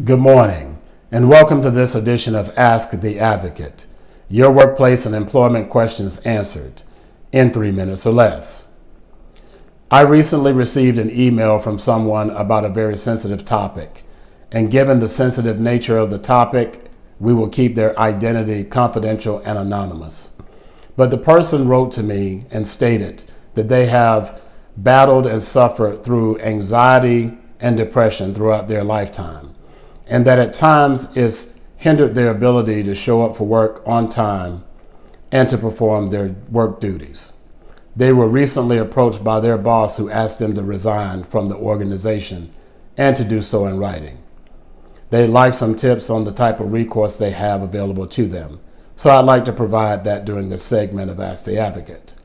Good morning, and welcome to this edition of Ask the Advocate, your workplace and employment questions answered in 3 minutes or less. I recently received an email from someone about a very sensitive topic, and given the sensitive nature of the topic, we will keep their identity confidential and anonymous. But the person wrote to me and stated that they have battled and suffered through anxiety and depression throughout their lifetime, and that at times it's hindered their ability to show up for work on time and to perform their work duties. They were recently approached by their boss, who asked them to resign from the organization and to do so in writing. They'd like some tips on the type of recourse they have available to them, so I'd like to provide that during this segment of Ask the Advocate.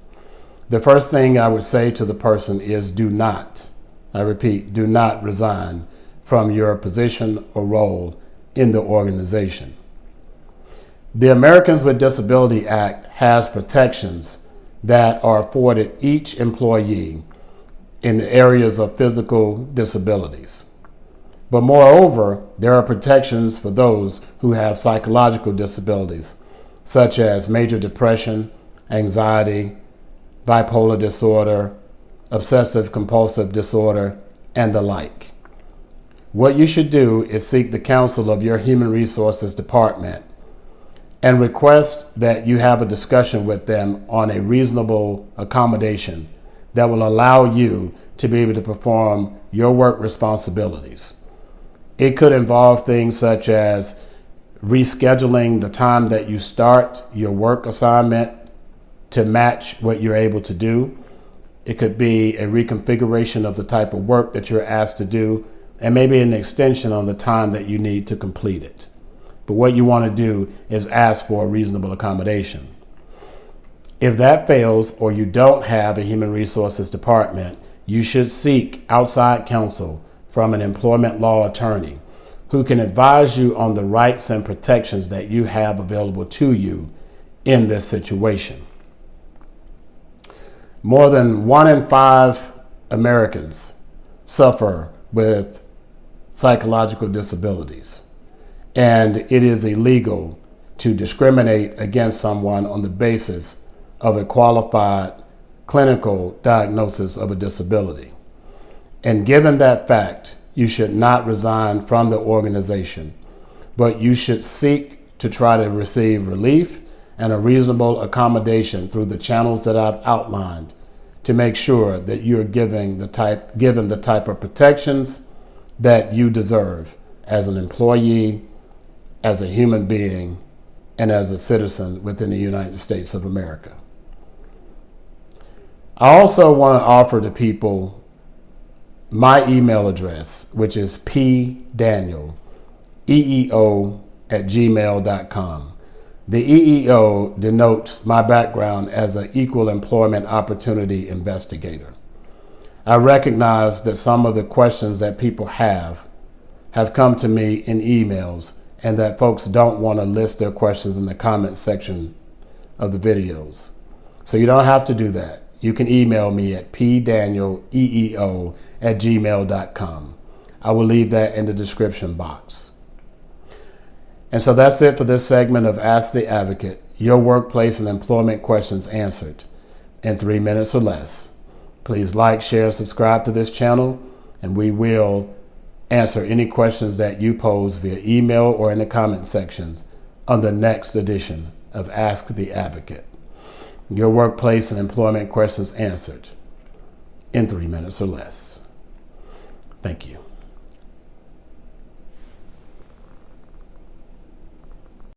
The first thing I would say to the person is do not resign from your position or role in the organization. The Americans with Disability Act has protections that are afforded each employee in the areas of physical disabilities. But moreover, there are protections for those who have psychological disabilities, such as major depression, anxiety, bipolar disorder, obsessive compulsive disorder, and the like. What you should do is seek the counsel of your Human Resources Department and request that you have a discussion with them on a reasonable accommodation that will allow you to be able to perform your work responsibilities. It could involve things such as rescheduling the time that you start your work assignment to match what you're able to do. It could be a reconfiguration of the type of work that you're asked to do, and maybe an extension on the time that you need to complete it. But what you want to do is ask for a reasonable accommodation. If that fails, or you don't have a Human Resources Department, you should seek outside counsel from an employment law attorney who can advise you on the rights and protections that you have available to you in this situation. More than 1 in 5 Americans suffer with psychological disabilities, and it is illegal to discriminate against someone on the basis of a qualified clinical diagnosis of a disability. And given that fact, you should not resign from the organization, but you should seek to try to receive relief and a reasonable accommodation through the channels that I've outlined to make sure that you're given the type of protections that you deserve as an employee, as a human being, and as a citizen within the United States of America. I also want to offer to people my email address, which is pdanielEEO@gmail.com. The EEO denotes my background as an equal employment opportunity investigator. I recognize that some of the questions that people have come to me in emails, and that folks don't want to list their questions in the comment section of the videos. So you don't have to do that. You can email me at pdanielEEO@gmail.com. I will leave that in the description box. And so that's it for this segment of Ask the Advocate, your workplace and employment questions answered in 3 minutes or less. Please like, share, and subscribe to this channel, and we will answer any questions that you pose via email or in the comment sections on the next edition of Ask the Advocate, your workplace and employment questions answered in 3 minutes or less. Thank you.